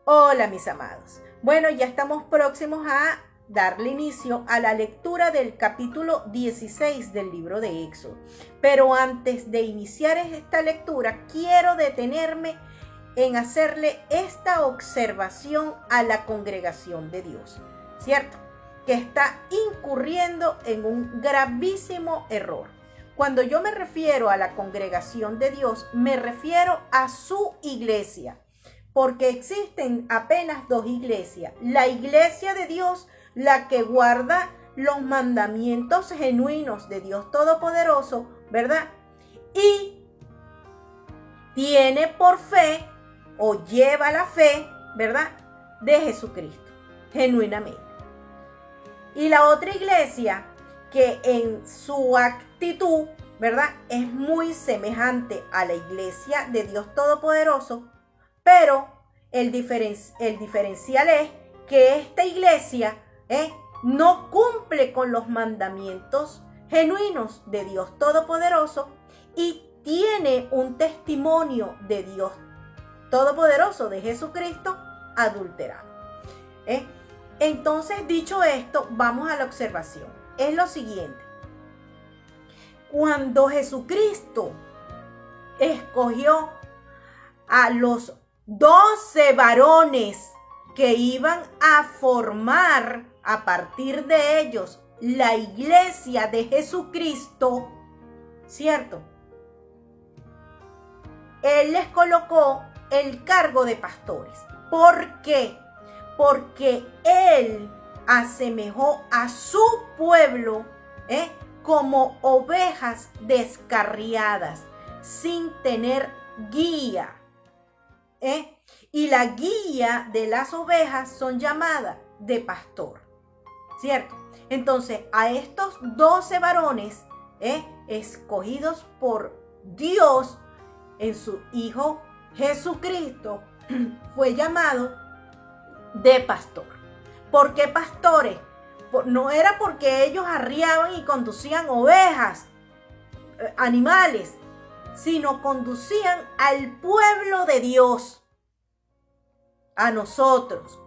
Hola mis amados. Bueno, ya estamos próximos a darle inicio a la lectura del capítulo 16 del libro de Éxodo. Pero antes de iniciar esta lectura, quiero detenerme en hacerle esta observación a la congregación de Dios, ¿cierto? Que está incurriendo en un gravísimo error. Cuando yo me refiero a la congregación de Dios, me refiero a su iglesia. Porque existen apenas dos iglesias. La iglesia de Dios, la que guarda los mandamientos genuinos de Dios Todopoderoso, ¿verdad? Y tiene por fe o lleva la fe, ¿verdad? De Jesucristo, genuinamente. Y la otra iglesia que en su actitud, ¿verdad? Es muy semejante a la iglesia de Dios Todopoderoso, pero el diferencial es que esta iglesia no cumple con los mandamientos genuinos de Dios Todopoderoso y tiene un testimonio de Dios Todopoderoso, de Jesucristo, adulterado. Entonces, dicho esto, vamos a la observación. Es lo siguiente. Cuando Jesucristo escogió a los 12 varones que iban a formar a partir de ellos la iglesia de Jesucristo, ¿cierto? Él les colocó el cargo de pastores. ¿Por qué? Porque Él asemejó a su pueblo como ovejas descarriadas, sin tener guía. Y la guía de las ovejas son llamadas de pastor, ¿cierto? Entonces, a estos 12 varones escogidos por Dios en su Hijo Jesucristo, fue llamado de pastor. ¿Por qué pastores? No era porque ellos arriaban y conducían ovejas, animales, sino conducían al pueblo de Dios, a nosotros,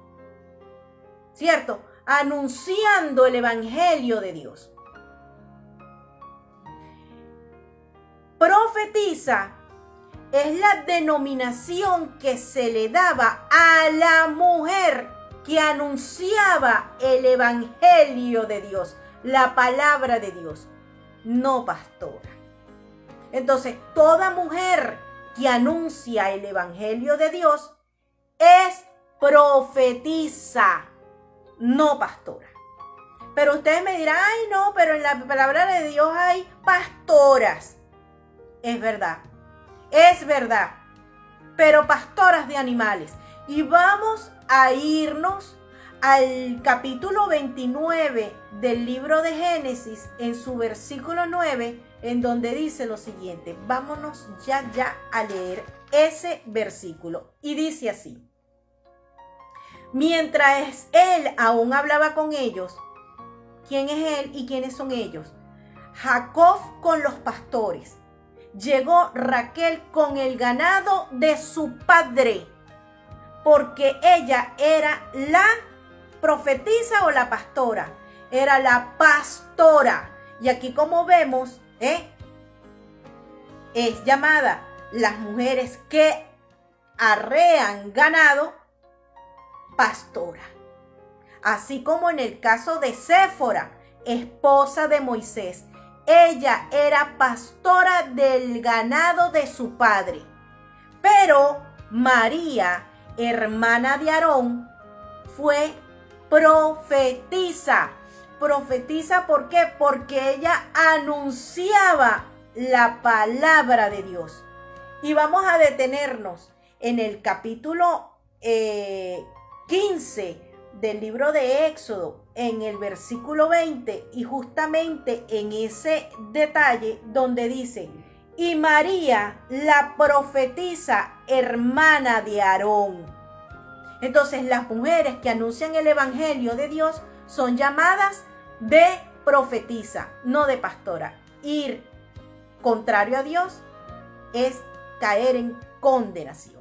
¿cierto? Anunciando el evangelio de Dios. Profetiza es la denominación que se le daba a la mujer que anunciaba el evangelio de Dios, la palabra de Dios, no pastora. Entonces, toda mujer que anuncia el evangelio de Dios es profetisa, no pastora. Pero ustedes me dirán, ay no, pero en la palabra de Dios hay pastoras. Es verdad, pero pastoras de animales. Y vamos a irnos al capítulo 29 del libro de Génesis, en su versículo 9, en donde dice lo siguiente. Vámonos ya a leer ese versículo. Y dice así: mientras él aún hablaba con ellos, ¿quién es él y quiénes son ellos? Jacob con los pastores. Llegó Raquel con el ganado de su padre, porque ella era la profetisa o la pastora. Era la pastora. Y aquí, como vemos, es llamada las mujeres que arrean ganado, pastora. Así como en el caso de Séfora, esposa de Moisés. Ella era pastora del ganado de su padre. Pero María, hermana de Aarón, fue profetisa. Profetisa, ¿por qué? Porque ella anunciaba la palabra de Dios. Y vamos a detenernos en el capítulo 15 del libro de Éxodo, en el versículo 20, y justamente en ese detalle donde dice: y María, la profetisa, hermana de Aarón. Entonces, las mujeres que anuncian el evangelio de Dios son llamadas de profetisa, no de pastora. Ir contrario a Dios es caer en condenación.